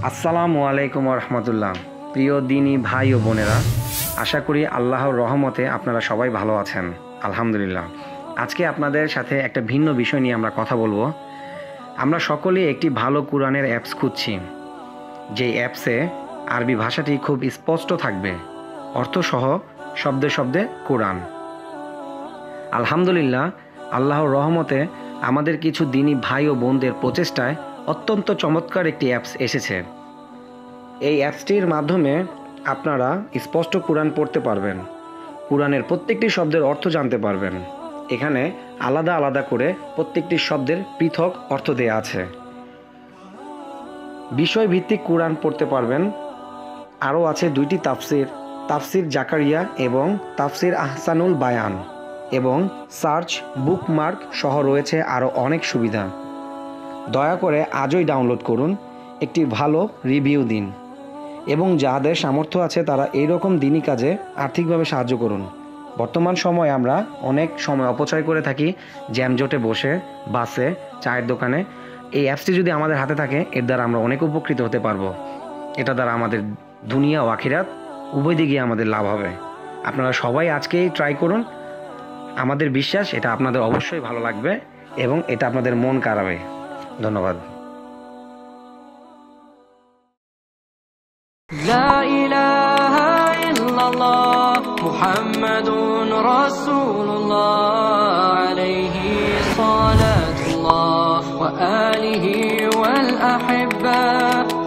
আসসালামু আলাইকুম রহমতুল্লাহ। প্রিয় দিনী ভাই ও বোনেরা, আশা করি আল্লাহর রহমতে আপনারা সবাই ভালো আছেন। আলহামদুলিল্লাহ। আজকে আপনাদের সাথে একটা ভিন্ন বিষয় নিয়ে আমরা কথা বলবো। আমরা সকলেই একটি ভালো কোরআনের অ্যাপস খুঁজছি, যেই অ্যাপসে আরবি ভাষাটি খুব স্পষ্ট থাকবে, অর্থসহ শব্দে শব্দে কোরআন। আলহামদুলিল্লাহ, আল্লাহর রহমতে আমাদের কিছু দিনী ভাই ও বোনদের প্রচেষ্টায় অত্যন্ত চমৎকার একটি অ্যাপস এসেছে। এই অ্যাপসটির মাধ্যমে আপনারা স্পষ্ট কোরআন পড়তে পারবেন, কোরআনের প্রত্যেকটি শব্দের অর্থ জানতে পারবেন। এখানে আলাদা আলাদা করে প্রত্যেকটি শব্দের পৃথক অর্থ দেয়া আছে। বিষয়ভিত্তিক কোরআন পড়তে পারবেন। আরও আছে দুইটি তাফসির জাকারিয়া এবং তাফসির আহসানুল বায়ান, এবং সার্চ বুকমার্ক সহ রয়েছে আরও অনেক সুবিধা। দয়া করে আজই ডাউনলোড করুন, একটি ভালো রিভিউ দিন, এবং যাদের সামর্থ্য আছে তারা এইরকম দিনই কাজে আর্থিকভাবে সাহায্য করুন। বর্তমান সময়ে আমরা অনেক সময় অপচয় করে থাকি জ্যামজটে বসে, বাসে, চায়ের দোকানে। এই অ্যাপসটি যদি আমাদের হাতে থাকে, এর দ্বারা আমরা অনেক উপকৃত হতে পারবো। এটা দ্বারা আমাদের দুনিয়া ও আখিরাত উভয় দিকে আমাদের লাভ হবে। আপনারা সবাই আজকেই ট্রাই করুন। আমাদের বিশ্বাস এটা আপনাদের অবশ্যই ভালো লাগবে এবং এটা আপনাদের মন কাড়াবে। ধন্যবাদ। لا إله إلا الله محمد رسول الله عليه صلاة الله وآله والأحبة